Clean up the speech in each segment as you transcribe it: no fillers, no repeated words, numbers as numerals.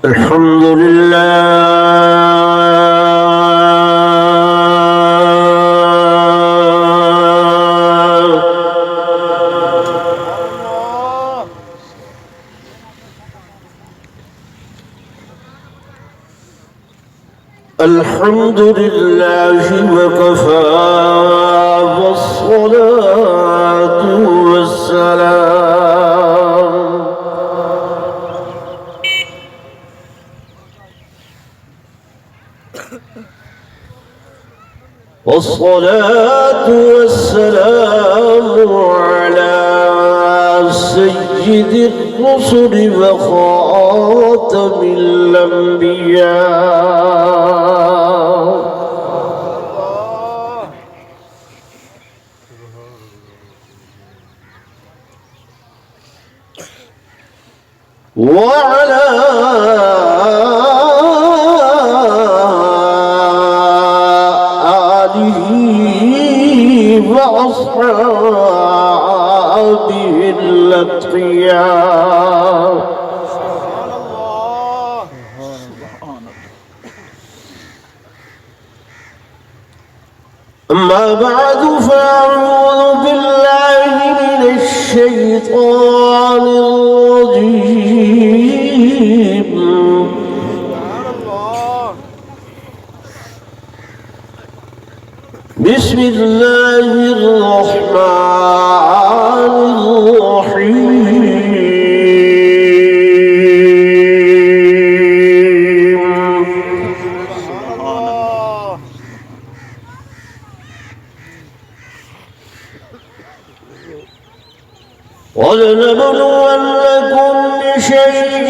الحمد لله الحمد لله وكفى والصلاة والسلام على سيد الرسل وخاتم الأنبياء وعلى آله وأصحابه الأتقياء. أما بعد فأعوذ بالله من الشيطان الرجيم. بسم الله الرحمن الرحيم. وَلَنَبْلُوَنَّكُمْ بِشَيْءٍ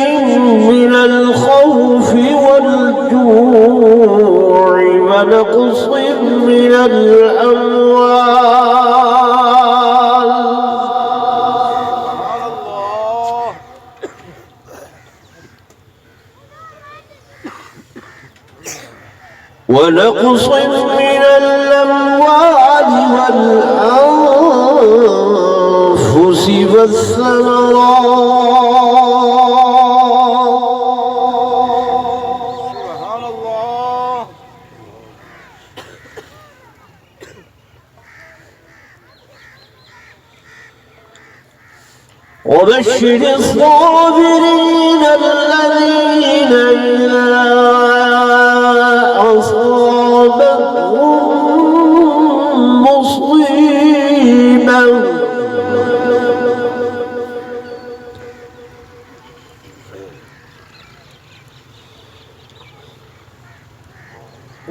مِّنَ الْخَوْفِ وَالْجُوعِ وَنَقْصٍ مِّنَ الْأَمْوَالِ والأنفس والثمرات. وبشر الصابرين الذين إذا أصابتهم مصيبة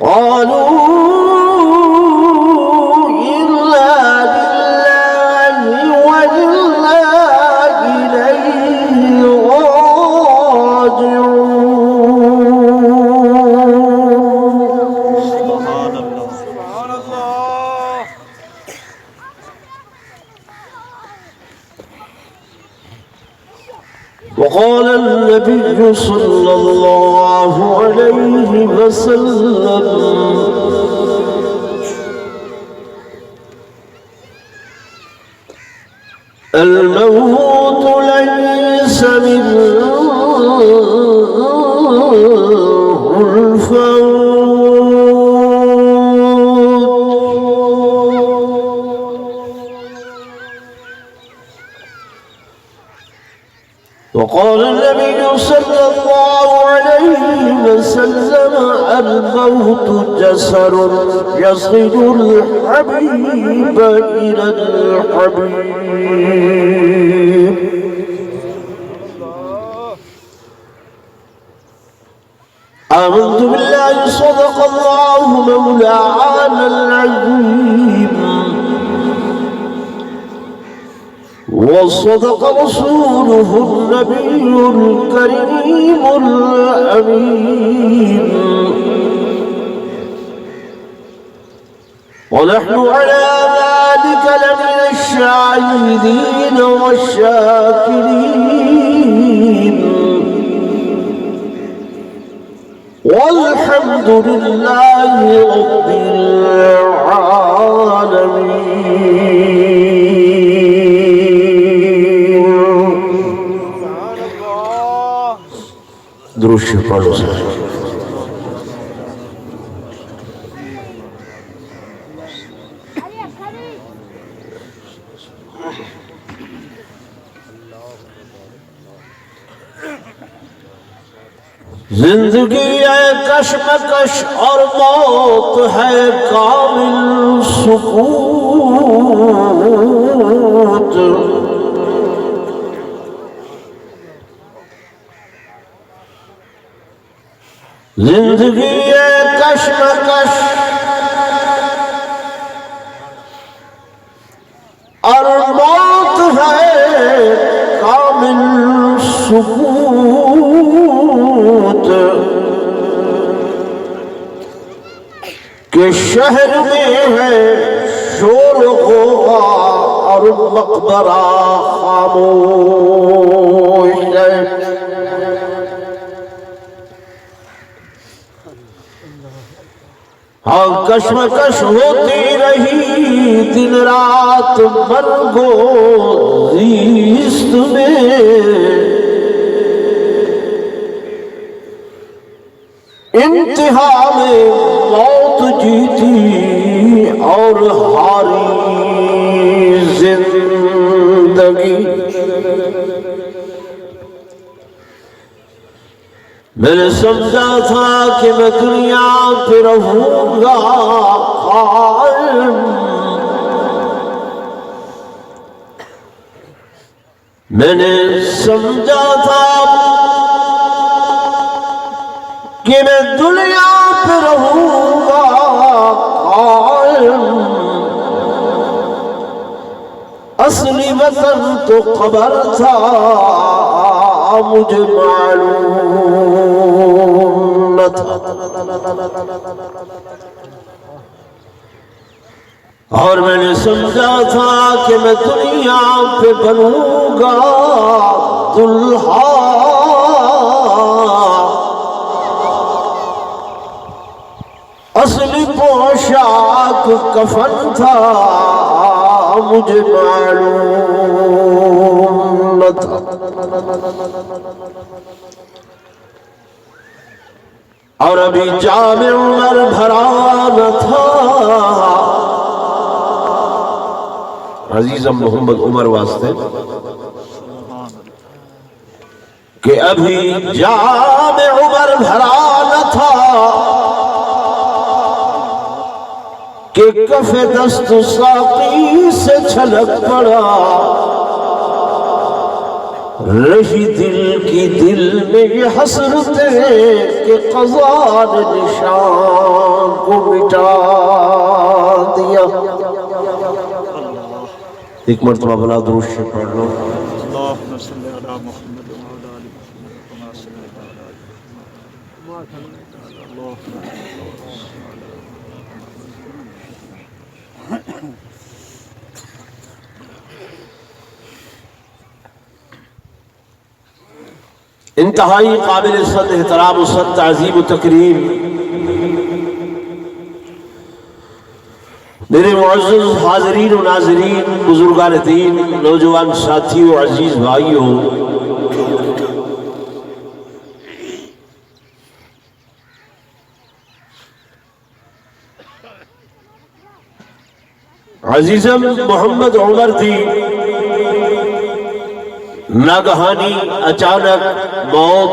قالوا وقال النبي صلى الله عليه وسلم الموت ليس منه الفوت. وقال النبي صلى الله عليه وسلم الموت جسر يصل الحبيب إلى الحبيب. آمنت بالله صدق الله مولانا العظيم وصدق رسوله النبي الكريم الأمين. ونحن على ذلك لمن الشاهدين والشاكرين والحمد لله رب العالمين. درود شریف پڑھو سر. زندگی ہے کشمکش اور موت ہے کامل سکوت. زندگی ہے کشمکش اور موت ہے کامل سکوت. کہ شہر میں ہے شور و غوغا اور مقبرہ خاموش ہے. ہاں کشمکش ہوتی رہی دن رات مرگ و زیست میں. انتہا میں موت جیتی اور ہاری زندگی. میں نے سمجھا تھا کہ میں دنیا پہ رہوں گا قائم. میں نے سمجھا تھا کہ میں دنیا پہ رہوں گا قائم. اصلی وطن تو قبر تھا مجھے معلوم نہ تھا. اور میں نے سمجھا تھا کہ میں دنیا پہ بنوں گا دلہا. اصلی پوشاک کفن تھا مجھے معلوم نہ تھا. اور ابھی جام عمر بھرا نہ تھا. عزیزم محمد عمر واسطے کہ ابھی جام عمر بھرا نہ تھا کہ کف دست ساقی سے چھلک پڑا. رہی دل کی دل میں یہ حسرتیں کہ قضا نے نشان کو مٹا دیا. ایک مرتبہ بلا درود شریف پڑھ لو. اللہم صلی علی محمد وعلی آل محمد کما صلیت علی ابراہیم. انتہائی قابل عزت احترام و صد تعظیم و تکریم میرے معزز حاضرین و ناظرین، بزرگان دین، نوجوان ساتھیوں، عزیز بھائیوں، عزیزم محمد عمر دی ناگہانی اچانک موت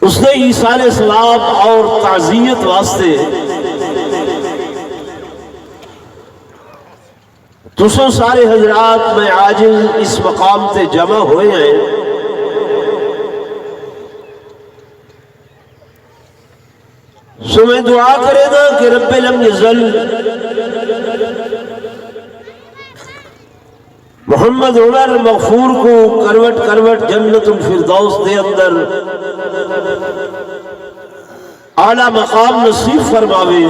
اس نے ایصال ثواب اور تعزیت واسطے تسو سارے حضرات میں عاجز اس مقام تے جمع ہوئے ہیں. سو میں دعا کرے گا کہ رب لم یزل محمد عمر مغفور کو کروٹ کروٹ جنت الفردوس دے اندر اعلیٰ مقام نصیب فرماوے.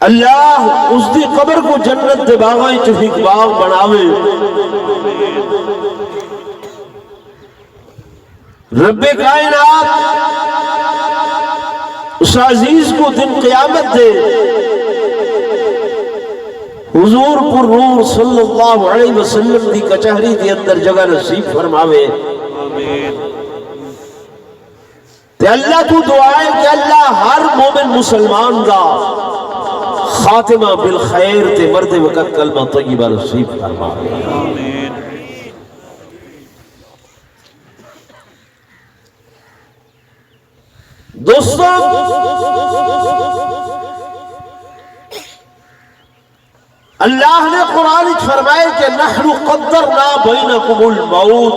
اللہ اس دی قبر کو جنت دے باغاں چفیق باغ بناوے. رب کائنات اس عزیز کو دن قیامت دے حضور پر نور صلی اللہ علیہ وسلم دی کچہری دی اندر جگہ نصیب فرماوے تے اللہ تو دعائیں کہ اللہ ہر مومن مسلمان دا خاتمہ بالخیر تے مرد وقت کلمہ طیبہ نصیب فرماوے. دوستو اللہ نے قرآن فرمائے کہ نحن قدرنا بینکم الموت،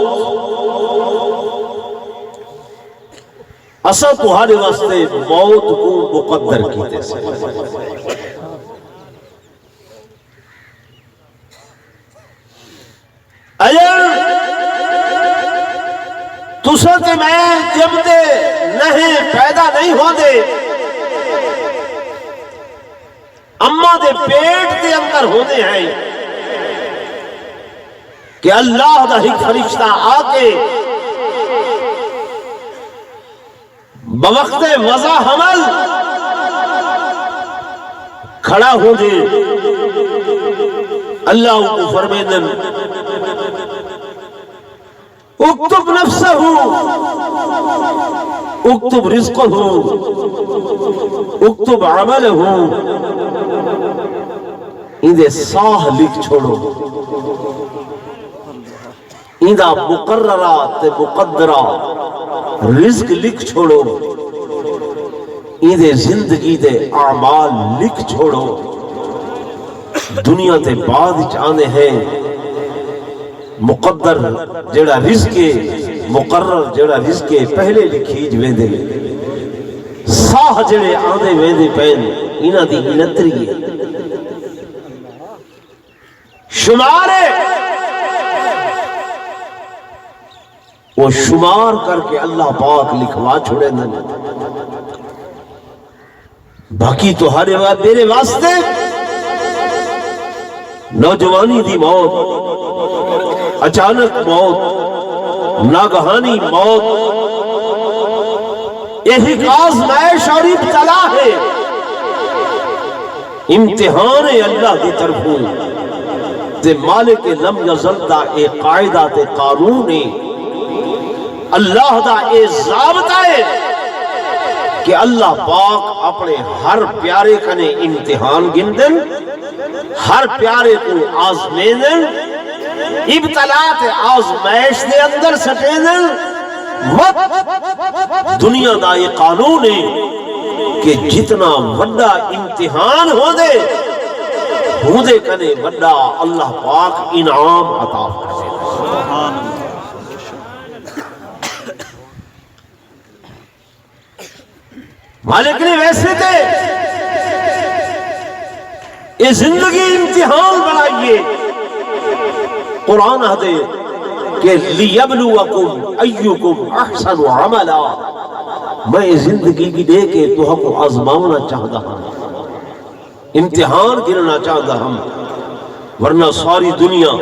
اصل تمہارے واسطے موت کو مقدر کیتے سے. اگر تسا تے میں جب دے نہیں پیدا نہیں ہو دے اماں دے پیٹ دے اندر ہونے ہیں کہ اللہ دا ہی فرشتہ آ کے بوقت وضع حمل کھڑا ہو دے. اللہ کو فرمیدن اکتب نفسہ اکتب رزقہ اکتب عملہ اندے ساہ لکھ چھوڑو، اندہ مقررہ تے مقدرہ رزق لکھ چھوڑو، اندے زندگی دے اعمال لکھ چھوڑو. دنیا تے بعد چاہنے ہیں مقدر جڑا رزق مقرر جڑا رزق پہلے لکھی جویندے ساہ جڑے آندے ویندے پین انہاں دی گنتری ہے شمار ہے وہ شمار کر کے اللہ پاک لکھوا چھوڑے دیں. باقی تو ہر میرے واسطے نوجوانی دی موت، اچانک موت، ناگہانی موت، یہی آزمائش اور ابتلا ہے، امتحان ہے اللہ کی طرفوں تے مالک لم یزل دا اے قاعدہ تے قانون ہے، اللہ دا اے ضابطہ ہے کہ اللہ پاک اپنے ہر پیارے کنے امتحان گندن، ہر پیارے کو آزمینن، ابتلاات آزمائش دے اندر سٹینن. دنیا دا یہ قانون ہے کہ جتنا وڈا امتحان ہو دے کنے وڈا اللہ پاک انعام عطا فرمائے. مالک نے ویسے تھے یہ زندگی امتحان بنائیے. قرآن ہے کہ لیبلوکم ایکم احسن عملا، میں زندگی کی دے کے تو کو آزمانا چاہتا ہوں، امتحان گرنا چاہتا ہوں، ورنہ ساری دنیا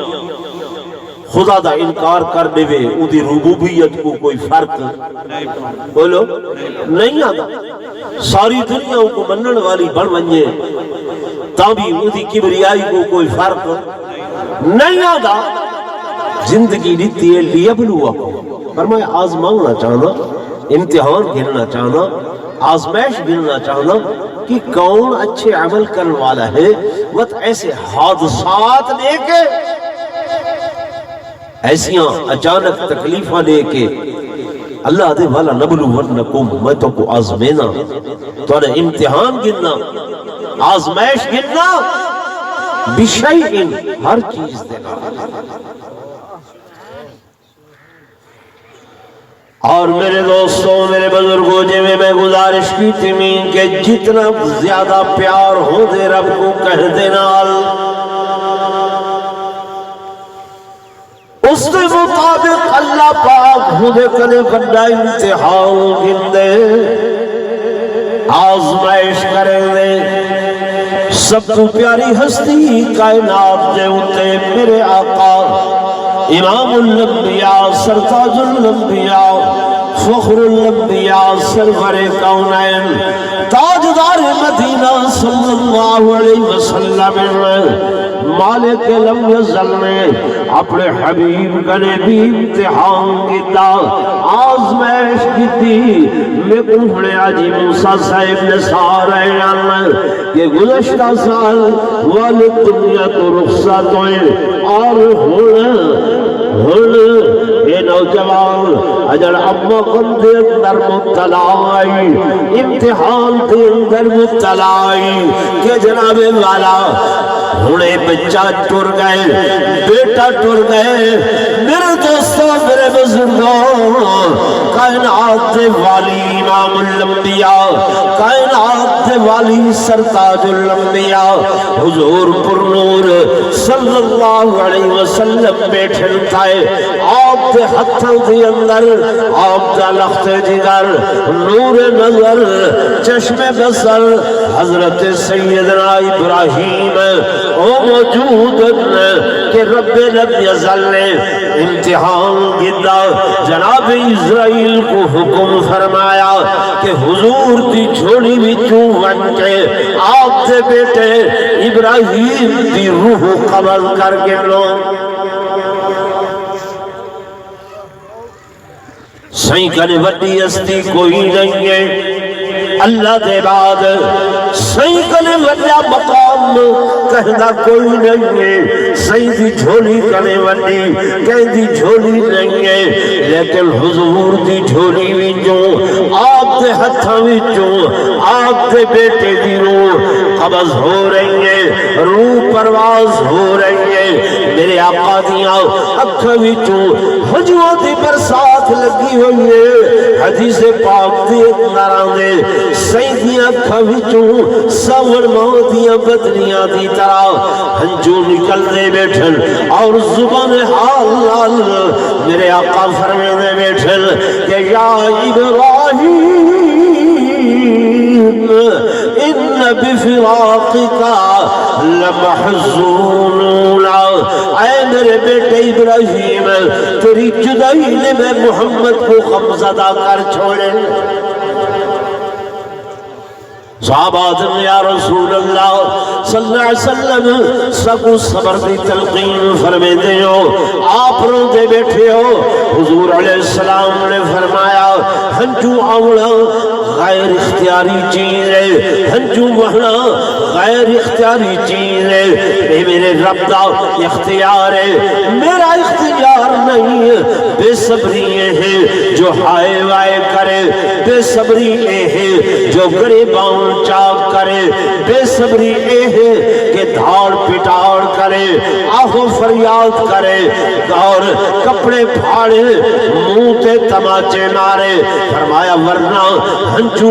خدا دا انکار کر دے وے اودی ربوبیت کو کوئی فرق بولو نہیں آتا. ساری دنیا کو منن والی بن ونجے تاں بھی اودی کبریائی کو کوئی فرق نہیں آتا. زندگی دیتی ہے لیبلوکم، فرمایا آزمانا چاہنا، امتحان گرنا چاہنا، آزمائش گرنا چاہنا کہ کون اچھے عمل کرنے والا ہے. وقت ایسے حادثات لے کے ایسیاں اچانک تکلیفہ لے کے اللہ دے والا نبلونکم، میں تو کو آزمینا، تو امتحان گرنا، آزمائش گرنا، بشیئن ہر چیز دینا. اور میرے دوستوں، میرے بزرگوں، جے میں گزارش کی تمین کہ جتنا زیادہ پیار ہو دے رب کو کہہ دینا، اس کے مطابق اللہ پاک خودے کنے بڑا امتحان گندے، آزمائش کریں دے. سب تو پیاری ہستی کائنات دے اتے میرے آقا امام الانبیاء سرتاج الانبیاء فخر الانبیاء سرور کونین تاجدار مدینہ صلی اللہ علیہ وسلم مالک لم یزل نے اپنے حبیب کنے بھی امتحان کیتا آزمائش کیتی میں پوچھنے آجی موسیٰ صاحب نے سارے کہ گزشتہ سال والد دنیا تو رخصت ہوئے اور ہن اے نوجوان اجر اما غم دے اندر مبتلا آئی امتحان دے اندر مبتلا آئی کہ جناب والا ہنے بچہ ٹر گئے بیٹا ٹر گئے میرے دوستوں میرے بزرگوں کائنات والی امام الانبیاء کائنات والی سرتاج الانبیاء حضور پر نور صلی اللہ علیہ وسلم بیٹھن تھائے آپ دے ہتھوں دے اندر آپ دا لخت جگر نور نظر چشم بصر حضرت سیدنا ابراہیم او موجود کہ رب لم یزل نے امتحان گدا جناب اسرائیل کو حکم فرمایا کہ حضور دی جھولی وچوں ون کے آپ دے بیٹے ابراہیم دی روح قبض کر کے لو سائیں کنے وڈی ہستی کوئی نہیں ہے اللہ دے بعد سائیں کنے وڈا مقام کہنا کوئی نہیں ہے سائیں دی جھولی کنے وڈی کہندی جھولی نہیں ہے لیکن حضور دی جھولی وچوں آپ دے ہتھاں وچوں آپ دے بیٹے دی روح قبض ہو رہی ہے روح پرواز ہو رہی ہے میرے آقا دیاں اکھاں وچوں حجواں دی برسات لگی ہوئی ہے حدیث پاک دی اندر دے سیدیاں اکھاں وچوں ساون ماہ دیاں بدلیاں دی طرح ہنجو نکل دے بیٹھن اور زبان حال میرے آقا فرمے دے بیٹھن کہ یا ابراہیم ان بفراقک لمحزونون اے میرے بیٹے ابراہیم تیری جدائی نے میں محمد کو غمزدہ کر چھوڑے صحابہ آدم یا رسول اللہ صلی اللہ علیہ وسلم سکو صبر دی تلقین فرمے دے ہو آپ رو دے بیٹھے ہو حضور علیہ السلام نے فرمایا ہنجو آوڑا غیر اختیاری چیز ہے ہنجو وہنا غیر اختیاری چیز ہے اے میرے رب دا اختیار ہے میرا اختیار نہیں ہے بے صبری ہے جو ہائے وائے کرے بے صبری ہے جو گریباں چاک کرے بے صبری اے ہے کہ دھاڑ پٹاڑ کرے آہو فریاد کرے اور کپڑے پھاڑے منہ تے تماچے مارے فرمایا ورنہ ہنجو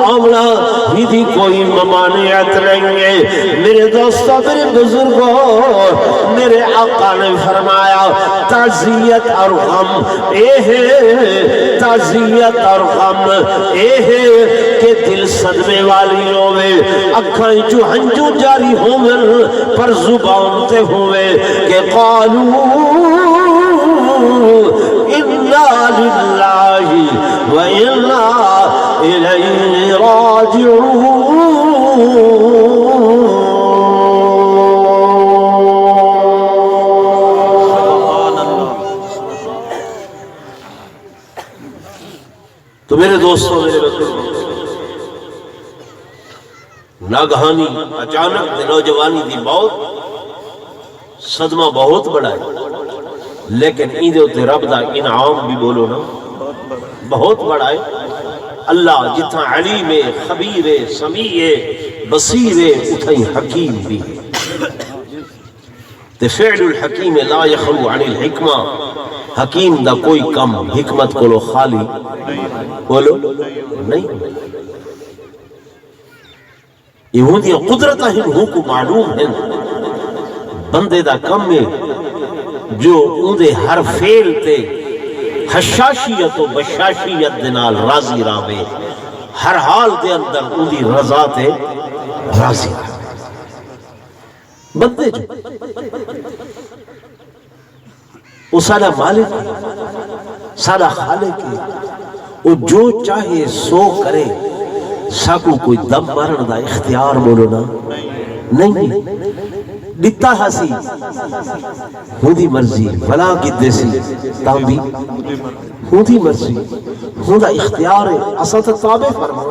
آملہ ہی دی کوئی ممانعت نہیں ہے میرے دوستوں میرے بزرگوں میرے آقا نے فرمایا تعزیت اور غم اے ہے تعزیت اور غم اے ہے کہ دل صدمے والی ہوئے اکھاں جو ہنجو جاری ہوئے پر زبان تے ہوئے کہ قالو انا للہ وَإِنَّا إِلَيْهِ رَاجِعُونَ تو میرے دوستوں میرے بزرگوں ناگہانی اچانک نوجوانی دی موت صدمہ بہت بڑا ہے لیکن ایندے ہوتے رب دا انعام بھی بولو نا بہت بڑا ہے اللہ جتنا علیم ہے خبیر ہے سمیع ہے بصیر ہے اتھائی حکیم بھی ہے تے فعل الحکیم لا یخلو عن الحکمہ حکیم دا کوئی کم حکمت کو لو خالی بولو نہیں یہ ہوں دیا قدرتہ ہوں کو معلوم ہے بندے دا کم ہے جو اندے ہر فیل تے حشاشیت و بشاشیت دنال راضی راوے ہر حال دے اندر اندی رضا تے راضی راوے بندے جو وہ سارا مالک سارا خالق ہے، وہ جو چاہے سو کرے، ساکو کوئی دم مارن دا اختیار بولو نا نہیں دتا ہسی ہودی مرضی فلاں کی دیسی تام بھی ہودی مرضی ہودا اختیار ہے، اصل تو تابع فرما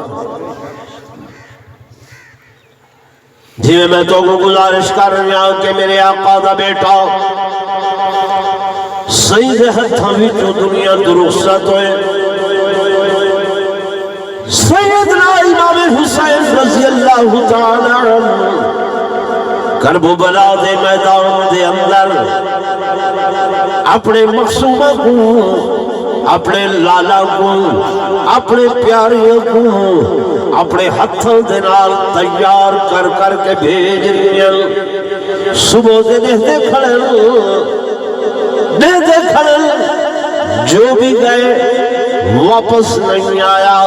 جی میں تو کو گزارش کر رہا ہوں کہ میرے آقا دا بیٹا سید ہتھاں وچوں دنیا تو رخصت ہوئے، سیدنا امام حسین رضی اللہ تعالی عنہ کربلا دے میدان دے اندر اپنے معصومہ کو، اپنے لالا کو، اپنے پیاریوں کو اپنے ہتھوں دے نال تیار کر کر کے بھیج رہے، صبح دے دے کھڑے دے کھڑے، جو بھی گئے واپس نہیں آیا،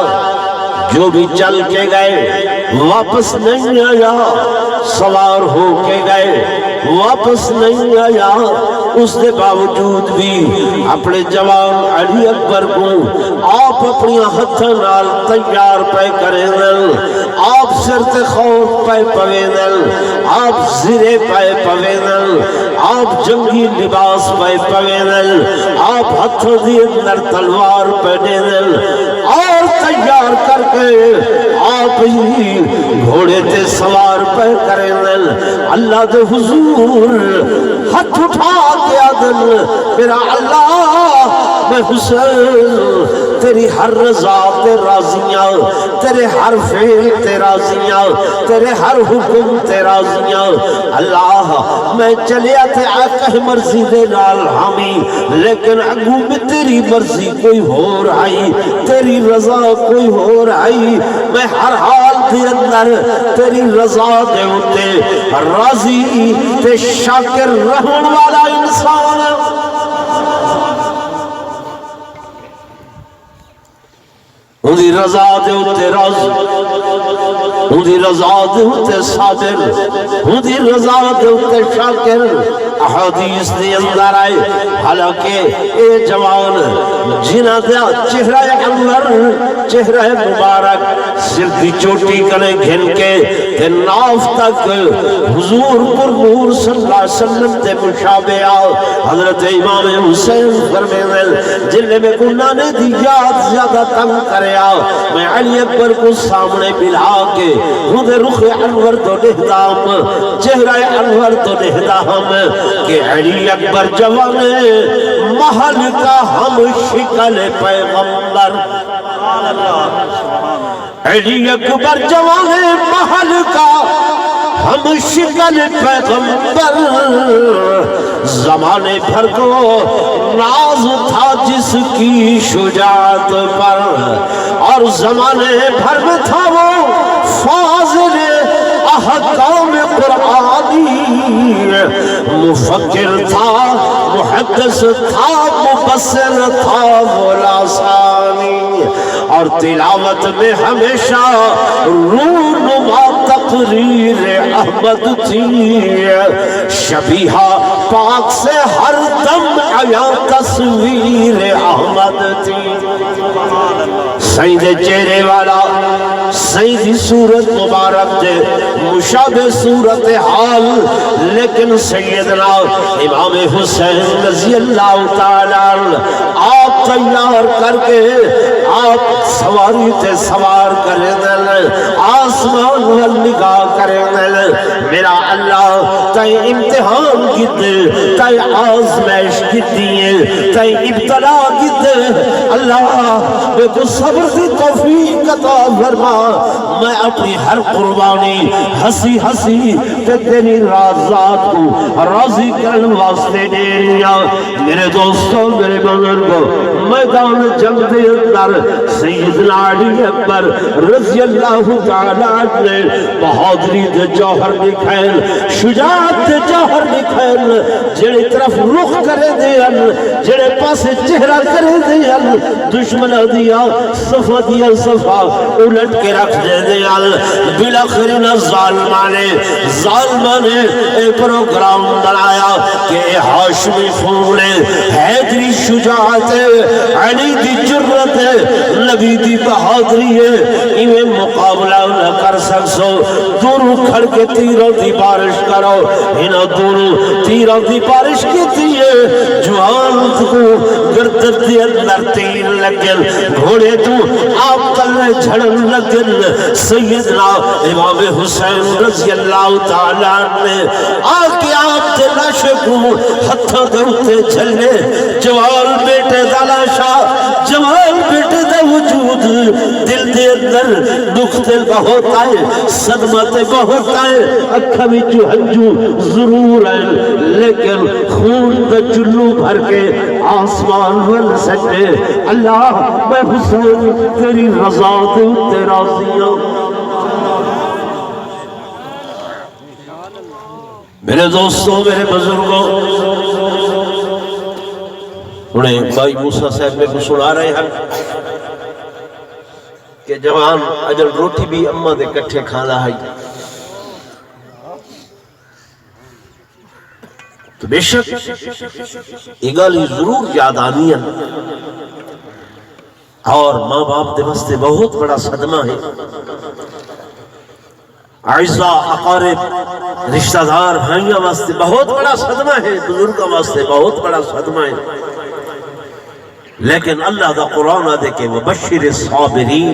جو بھی چل کے گئے واپس نہیں آیا، سوار ہو کے گئے واپس نہیں آیا، اس کے باوجود بھی اپنے جوان علی اکبر کو آپ اپنی ہتھوں نال تیار پہ کریں دل، آپ سر تے خوف پہ پویں دل، آپ زرے پہ پویں دل، آپ جنگی لباس پہ پویں دل، آپ ہتھوں دی اندر تلوار پہ دے دل، اور تیار کر کے آپ ہی گھوڑے تے سوار پہ کریں دل، اللہ دے حضور ہاتھ اٹھا کے آدن میرا اللہ میں حسین تیری ہر رضا تے راضیاں، تیرے ہر فعل تے راضیاں، تیرے ہر حکم تے راضیاں، اللہ میں چلیا تے آقا مرضی دے نال ہمی، لیکن اگو میں تیری مرضی کوئی ہو رہی، تیری رضا کوئی ہو رہی، میں ہر حال دے اندر تیری رضا دے ہوتے راضی تے شاکر رہن والا انسان، اندھی رضا دے ہوتے راضی، اندھی رضا دے ہوتے صابر، اندھی رضا دے ہوتے شاکر۔ احادیث دے اندر آئے حالانکہ اے جوان جنہ دیا چہرہ انور، چہرہ مبارک سر دی چوٹی کنے گھن کے تے ناف تک حضور پر نور صلی اللہ علیہ وسلم تے مشابہ حضرت امام حسین فرمیدل جلے میں گناہ نے دی یاد زیادہ تنگ کریا، میں علی اکبر کو سامنے ملا کے خود رخ انور تو نہدام، چہرہ انور تو نہدام کہ علی اکبر جوان محل کا ہم شکل پیغمبر، علی اکبر جوان محل کا ہم شکل پیغمبر، زمانے بھر کو ناز تھا جس کی شجاعت پر، اور زمانے بھر میں تھا وہ فاضل احکام قرآنی، مفکر تھا، محدث تھا، مبصر تھا، مولاسانی، اور تلاوت میں ہمیشہ رونما تقریر احمد تھی، شبیہہ پاک سے ہر دم آیا تصویر احمد تھی، سید چہرے والا، سیدی صورت مبارک دے مشابہ صورت حال، لیکن سیدنا امام حسین رضی اللہ تعالی آپ تیار کر کے آپ سواری تے سوار کرے دل، آسمان وال نگاہ کرے دل، میرا اللہ تائیں امتحان کی دے، تائیں آزمائش کی دیئے، تائیں ابتلا کی دے، اللہ میں کو صبر دی توفیق عطا فرما، میں اپنی ہر قربانی ہنسی ہنسی تے تیری رازات کو راضی کرن واسطے دے رہا۔ میرے دوستوں، میرے بزرگوں، میدان جنگ دے اندر سیدنا علی اکبر رضی اللہ تعالیٰ نے بہادری دے جوہر دکھائل، شجاعت دے جوہر دکھائل، جڑے طرف رخ کرے دیل، جڑے پاسے چہرہ کرے دیل، دشمنہ دیا صفہ دیا صفہ الٹ کے رکھ دے دیل، بلاخرین ظالمانے ایک پروگرام بنایا کہ ہاشمی فون حیدری شجاعت علی دی جرت ہے، نبی دی بہادری ہے، ایویں مقابلہ نہ کر سکسو۔ دوروں کھڑ کے تیروں دی بارش کرو، انہاں دوروں تیروں دی بارش کی ہے۔ جوان کو گردن دے اندر تیر لگن، گھوڑے تو آپ تلے جھڑن لگن۔ سیدنا امام حسین رضی اللہ تعالیٰ نے آکے آپ دے لاشے کو ہتھاں دے اتے جھلے۔ جوال بیٹے دا لاشا، جوال بیٹے دا وجود، دل دے اندر دکھ دل بہت آئے، صدمت بہت آئے، اکھا بھی جو ہنجو ضرور ہے، لیکن خون دا چلو بھر کے آسمان ول سکے۔ اللہ میں حسین تیری رضا دے اتے راضی ہوں۔ میرے دوستوں، میرے بزرگوں، انہیں بھائی موسیٰ صاحب میں کو سنا رہے ہیں کہ جوان اجل روٹی بھی اماں دے کٹھے کھانا ہے، تو بے شک یہ گالی ضرور یاد آنی ہے، اور ماں باپ دے واسطے بہت بڑا صدمہ ہے۔ اعزاء اقارب رشتہ دار بھائیاں واسطے بہت بڑا صدمہ ہے، بزرگوں واسطے بہت بڑا صدمہ ہے، لیکن اللہ دا قرآن آدھے کہ وبشر الصابرین،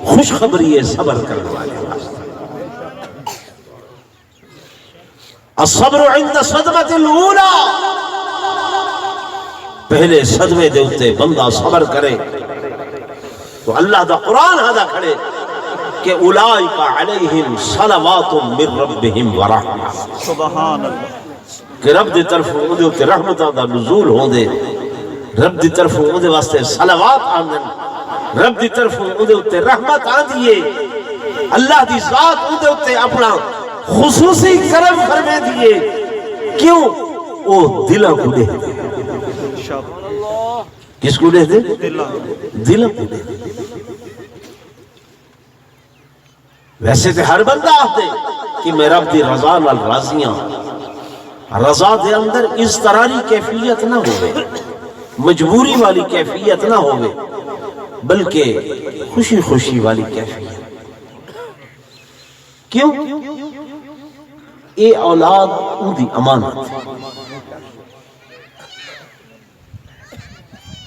خوشخبری ہے صبر کرنے والے واسطے۔ الصبر عند صدمت الاولی، پہلے صدمے دے اتے بندہ صبر کرے تو اللہ دا قرآن آدھا کھڑے کہ اولئک علیہم صلوات من ربہم ورحمہ، سبحان اللہ، کہ رب دی طرف اندے اتے رحمتہ دا نزول ہوں دے، رب دی طرف اندے واسطے صلوات آندن، رب دی طرف اندے اتے رحمت آندیے، اللہ دی ذات اندے اتے اپنا خصوصی کرم فرمے دیئے۔ کیوں؟ او دلہ کو دے دے، کس کو دے دے؟ دلہ کو دے دے۔ ویسے تے ہر بندہ آتے کہ میں رب دی رضا نال راضیاں، رضا دے اندر اس طرح کی کیفیت نہ ہوئے، مجبوری والی کیفیت نہ ہوئے، بلکہ خوشی خوشی والی کیفیت۔ کیوں؟ اے اولاد ان دی امانت ہے،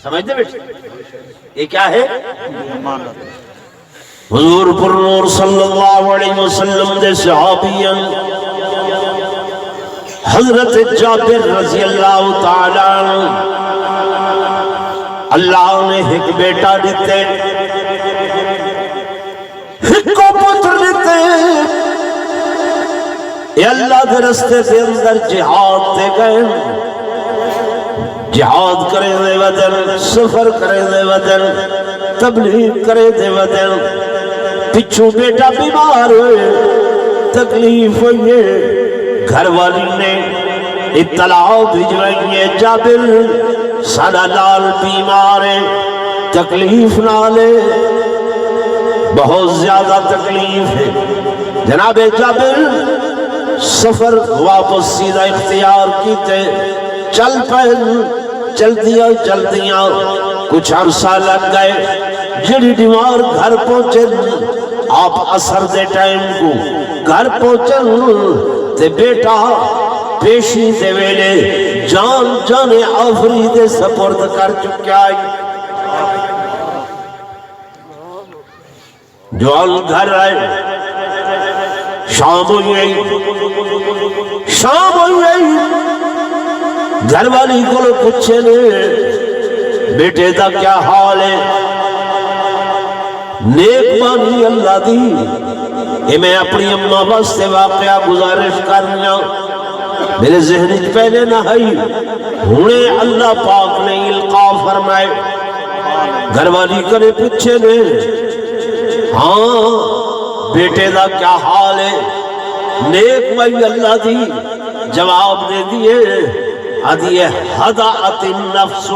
سمجھتے بیٹھے؟ یہ کیا ہے؟ امانت۔ حضور پر نور صلی اللہ علیہ وسلم دے صحابیاں حضرت جابر رضی اللہ تعالیٰ، اللہ نے ایک بیٹا دیتے، ایک کو پتر دیتے، اے اللہ کے رستے سے اندر جہاد دے گئے، جہاد کرے دے وطن، سفر کرے دے وطن، تبلیغ کرے دے وطن، پچھو بیٹا بیمار ہوئے، تکلیف ہوئی ہے، گھر والی نے اطلاع بھیجوائی ہے، جابر سارا لال بیمار ہے، تکلیف نہ لے، بہت زیادہ تکلیف ہے۔ جناب جابر سفر واپس سیدھا اختیار کیتے، چل پہن، چل دیا کچھ عرصہ لگ گئے، جڑی بیمار گھر پہنچے، آپ عصر دے ٹائم کو گھر پہنچن تے بیٹا پیشی دے ویلے جان جانے آفری دے سپرد کر چکیا ہے۔ جوان گھر آئے، شام ہوئی گئی، شام ہوئی گئی، گھر والی کو پوچھے نے بیٹے دا کیا حال ہے؟ نیک بانی اللہ دی، یہ میں اپنی اماں واسطے واقعہ گزارش کرنا، میرے ذہن پہلے نہ آئی، ہونے اللہ پاک نے القاء فرمائے۔ گھر والی کرے پوچھے نے ہاں بیٹے دا کیا حال ہے؟ نیک بھائی اللہ دی جواب دے دیے، ادیے ہدأت النفس،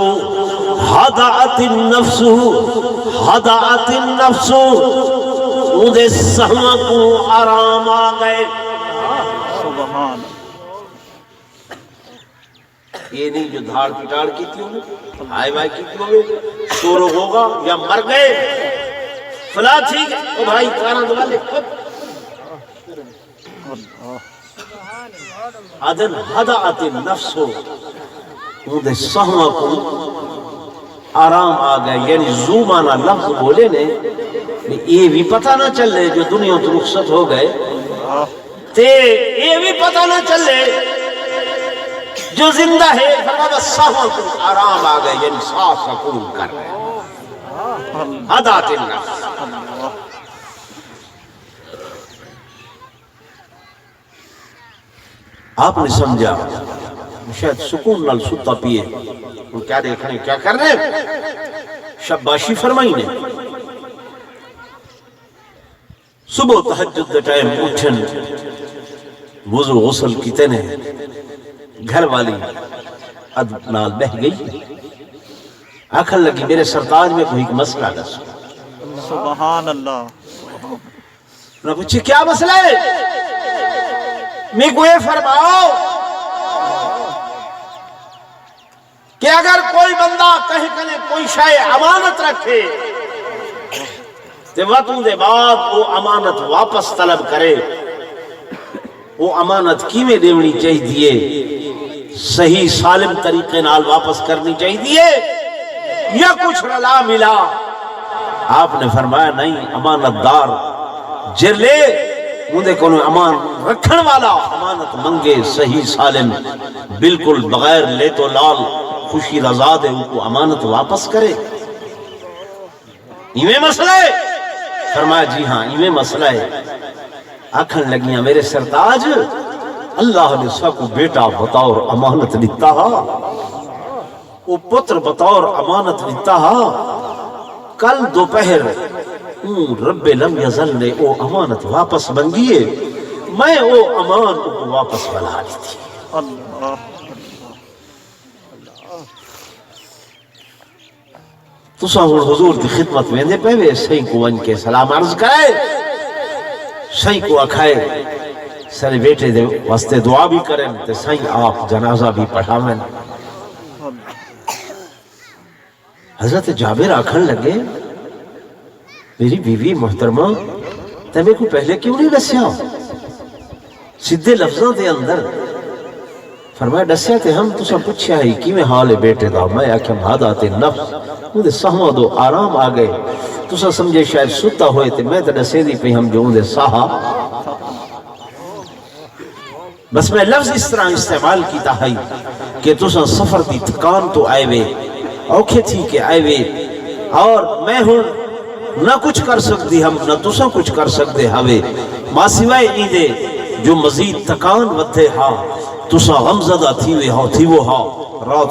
ہدأت النفس، ہدأت النفس، اندے سہمہ کو آرام آ گئے۔ سبحان یہ نہیں جو دھاڑ پٹاڑ کی تھی ہوگی، ہائے بھائی کی تھی ہوگی، شور ہوگا یا مر گئے فلا ٹھیک ہے او بھائی کانا دعا لے عدن ہدعت النفس اندھے سہمہ کو آرام آ گئے، یعنی زو مانا لفظ بولے نے یہ بھی پتہ نہ چلے جو دنیا تو رخصت ہو گئے تے یہ بھی پتہ نہ چلے جو زندہ ہے فرمایا سہمہ کو آرام آ گئے، یعنی سانس سکون کر رہے ہدعت النفس۔ آپ نے سمجھا شاید سکون نال ستا پیے وہ کیا دیکھ رہے ہیں کیا کر رہے ہیں، شباشی فرمائی نے صبح تہجد دے ٹائم اٹھن وضو غسل کیتے نے گھر والی ادب نال بہ گئی، آکھن لگی میرے سرتاج میں کوئی مسئلہ دس۔ سبحان اللہ۔ انہوں نے پوچھے کیا مسئلہ ہے؟ میں کو یہ فرماؤ کہ اگر کوئی بندہ کہیں کہیں کوئی شے امانت رکھے تو وقت دے بعد وہ امانت واپس طلب کرے، وہ امانت کیویں دیونی چاہیے؟ صحیح سالم طریقے نال واپس کرنی چاہیے یا کچھ رلا ملا؟ آپ نے فرمایا نہیں، امانت دار جلے مندے کو امان رکھن والا امانت منگے صحیح سالم بالکل بغیر لے تو لال خوشی رضا دے ان کو امانت واپس کرے۔ ایویں مسئلہ ہے؟ فرمایا جی ہاں ایویں مسئلہ ہے۔ آکھن لگیاں میرے سرتاج اللہ نے سا کو بیٹا بطور امانت دیتا ہا، وہ پتر بطور امانت دیتا ہا، کل دوپہر رب لم یزل نے وہ امانت واپس منگیے، میں وہ امان کو واپس بنا لی تھی۔ اللہ۔ تو ہن حضور کی خدمت میں دے پہوے سہی کو ون کے سلام عرض کرے، سہی کو اکھائے سارے بیٹے دے واسطے دعا بھی کریں تے سہی آپ جنازہ بھی پڑھاویں۔ حضرت جابر آکھن لگے میری بیوی محترمہ تمہیں کو پہلے کیوں نہیں دسیا؟ سیدھے لفظاں دے اندر فرمایا دسیا تے ہم تساں پوچھیا ہی کیویں حال ہے بیٹے دا، میں آکھیا ہدعت النفس اودے سہواں دو آرام آ گئے، تساں سمجھے شاید ستا ہوئے تے میں تے دسے دی پئی ہم جو اودے ساہا، بس میں لفظ اس طرح استعمال کیتا ہے کہ تساں سفر دی تھکان تو آئے وے اوکھے تھی کہ آئے وے اور میں ہوں نہ کچھ کر سکتی ہم نہ تساں کچھ کر سکتے ہوئے ماں سوائے ای دے جو مزید تکان ودھے ہاں تساں غمزدہ تھی وے ہاں تھی وہ ہاں رات